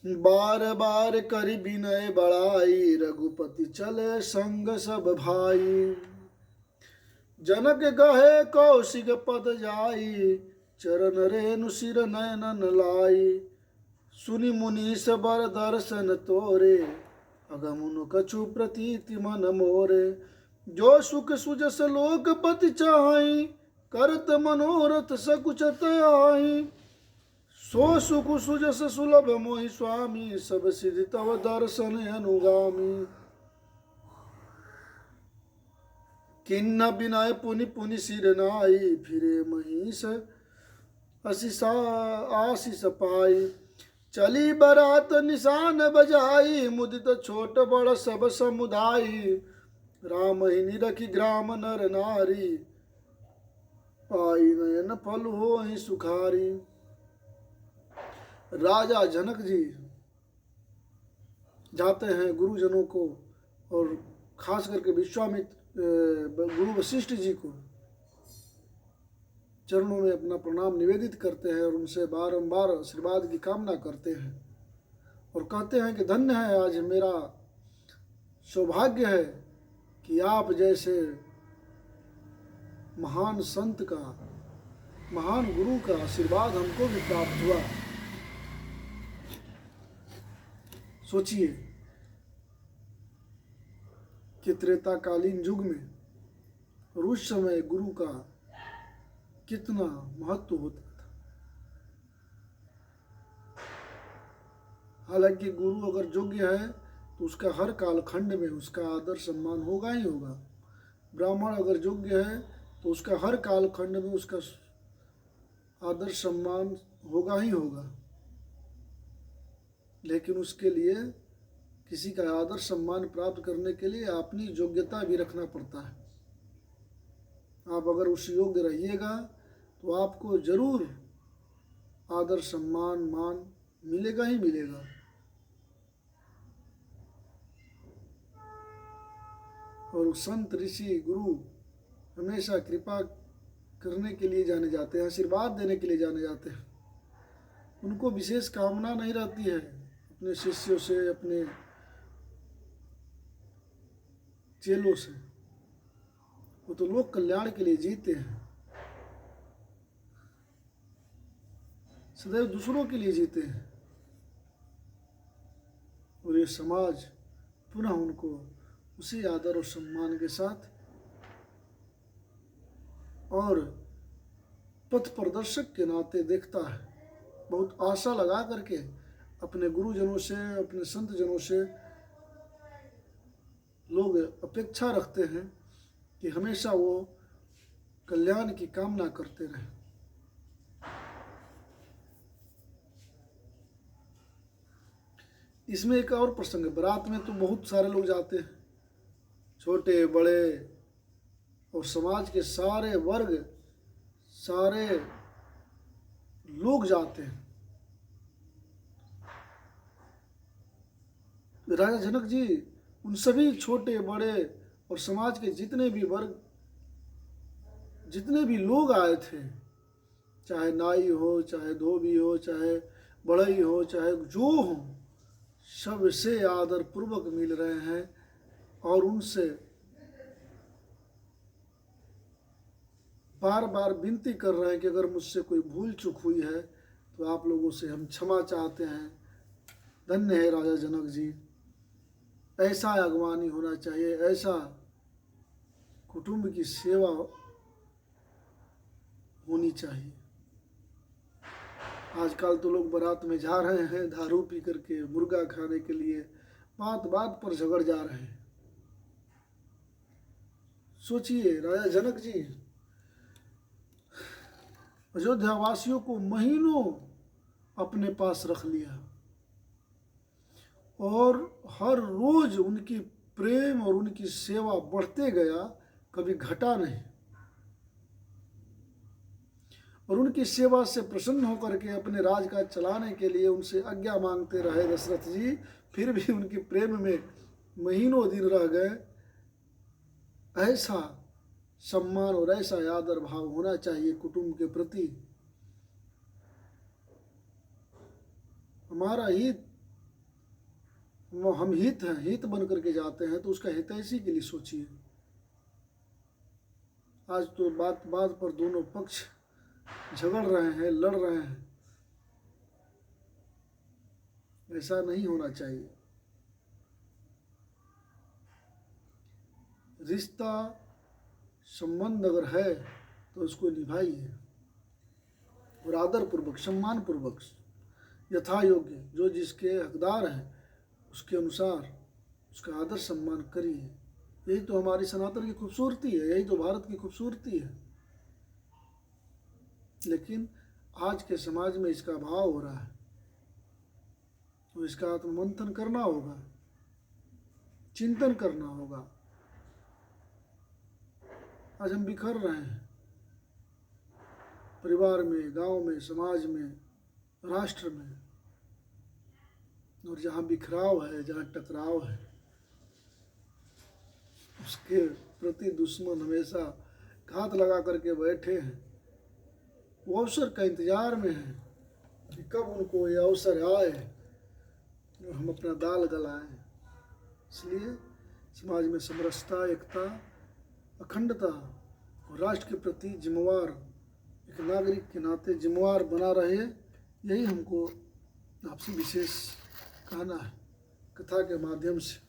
बार बार करि विनय बड़ाई, रघुपति चले संग सब भाई। जनक गहे कौशिक पद जाई, चरण रेणु सिर नयनन लाई। सुनि मुनीश बर दर्शन तोरे, अगमुन कछु प्रतीति मन मोरे। जो सुख सुजस लोकपति चाहि, करत मनोरथ सकुचत आई। सो सुख सुजस सुलभ मोहि स्वामी, सब सिद्धि तव दर्शन अनुगामी। किन्न बिनय पुनि पुनि सिर नाई, फिरे महिष आशीष पाई। चली बरात निशान बजाई, मुदित छोट बड़ सब समुदायी। राम ही निरखी ग्राम नर नारी, पाई नयन फल हो ही सुखारी। राजा जनक जी जाते हैं गुरुजनों को और खास करके विश्वामित्र गुरु वशिष्ठ जी को चरणों में अपना प्रणाम निवेदित करते हैं और उनसे बारंबार आशीर्वाद की कामना करते हैं और कहते हैं कि धन्य है, आज मेरा सौभाग्य है कि आप जैसे महान संत का, महान गुरु का आशीर्वाद हमको भी प्राप्त हुआ। सोचिए कि त्रेताकालीन युग में और उस समय गुरु का कितना महत्व होता था। हालांकि गुरु अगर योग्य है तो उसका हर कालखंड में उसका आदर सम्मान होगा ही होगा। ब्राह्मण अगर योग्य है तो उसका हर कालखंड में उसका आदर सम्मान होगा ही होगा। लेकिन उसके लिए किसी का आदर सम्मान प्राप्त करने के लिए अपनी योग्यता भी रखना पड़ता है। आप अगर उस योग्य रहिएगा तो आपको जरूर आदर सम्मान मान मिलेगा ही मिलेगा। और संत ऋषि गुरु हमेशा कृपा करने के लिए जाने जाते हैं, आशीर्वाद देने के लिए जाने जाते हैं। उनको विशेष कामना नहीं रहती है अपने शिष्यों से, अपने चेलों से। वो तो लोक कल्याण के लिए जीते हैं, सदैव दूसरों के लिए जीते हैं। और ये समाज पुनः उनको उसी आदर और सम्मान के साथ और पथ प्रदर्शक के नाते देखता है। बहुत आशा लगा करके अपने गुरुजनों से, अपने संत जनों से लोग अपेक्षा रखते हैं कि हमेशा वो कल्याण की कामना करते रहें। इसमें एक और प्रसंग है। बारात में तो बहुत सारे लोग जाते हैं, छोटे बड़े और समाज के सारे वर्ग, सारे लोग जाते हैं। राजा जनक जी उन सभी छोटे बड़े और समाज के जितने भी वर्ग, जितने भी लोग आए थे, चाहे नाई हो, चाहे धोबी हो, चाहे बढ़ई हो, चाहे जो हो, सबसे आदर पूर्वक मिल रहे हैं और उनसे बार बार विनती कर रहे हैं कि अगर मुझसे कोई भूल चूक हुई है तो आप लोगों से हम क्षमा चाहते हैं। धन्य है राजा जनक जी, ऐसा अगवानी होना चाहिए, ऐसा कुटुंब की सेवा होनी चाहिए। आजकल तो लोग बारात में जा रहे हैं दारू पी करके, मुर्गा खाने के लिए, बात बात पर झगड़ जा रहे हैं। सोचिए राजा जनक जी अयोध्या वासियों को महीनों अपने पास रख लिया और हर रोज उनकी प्रेम और उनकी सेवा बढ़ते गया, कभी घटा नहीं। और उनकी सेवा से प्रसन्न होकर के अपने राज का चलाने के लिए उनसे आज्ञा मांगते रहे दशरथ जी, फिर भी उनकी प्रेम में महीनों दिन रह गए। ऐसा सम्मान और ऐसा आदर भाव होना चाहिए कुटुंब के प्रति। हमारा हित हम हित हैं, हित बन करके जाते हैं तो उसका हितैषी के लिए सोचिए। आज तो बात बात पर दोनों पक्ष झगड़ रहे हैं, लड़ रहे हैं। ऐसा नहीं होना चाहिए। रिश्ता संबंध अगर है तो उसको निभाइए और आदर पूर्वक, सम्मान पूर्वक, यथा योग्य, जो जिसके हकदार हैं उसके अनुसार उसका आदर सम्मान करिए। यही तो हमारी सनातन की खूबसूरती है, यही तो भारत की खूबसूरती है। लेकिन आज के समाज में इसका अभाव हो रहा है, तो इसका आत्ममंथन करना होगा, चिंतन करना होगा। आज हम बिखर रहे हैं, परिवार में, गांव में, समाज में, राष्ट्र में, और जहाँ बिखराव है, जहाँ टकराव है, उसके प्रति दुश्मन हमेशा घात लगा करके बैठे हैं। वो अवसर का इंतजार में है कि कब उनको ये अवसर आए और हम अपना दाल गलाएं। इसलिए समाज में समरसता, एकता, अखंडता और राष्ट्र के प्रति जिम्मेवार, एक नागरिक के नाते जिम्मेवार बना रहे, यही हमको आपसे विशेष कहना है कथा के माध्यम से।